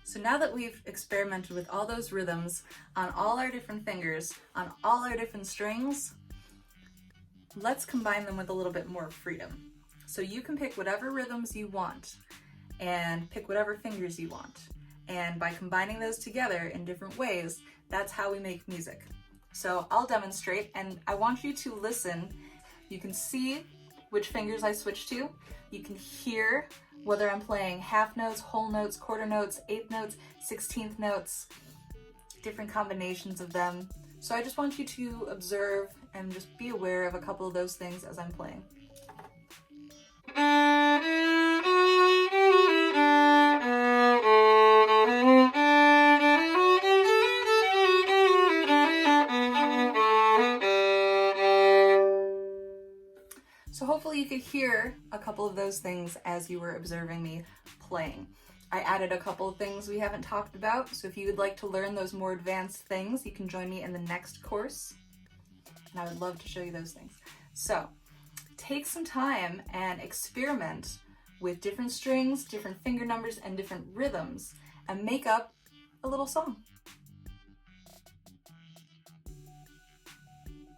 So now that we've experimented with all those rhythms on all our different fingers, on all our different strings, let's combine them with a little bit more freedom. So you can pick whatever rhythms you want and pick whatever fingers you want. And by combining those together in different ways, that's how we make music. So I'll demonstrate, and I want you to listen. You can see which fingers I switch to. You can hear whether I'm playing half notes, whole notes, quarter notes, eighth notes, 16th notes, different combinations of them. So I just want you to observe and just be aware of a couple of those things as I'm playing. So hopefully you could hear a couple of those things as you were observing me playing. I added a couple of things we haven't talked about, so if you would like to learn those more advanced things, you can join me in the next course, and I would love to show you those things. So take some time and experiment with different strings, different finger numbers, and different rhythms, and make up a little song.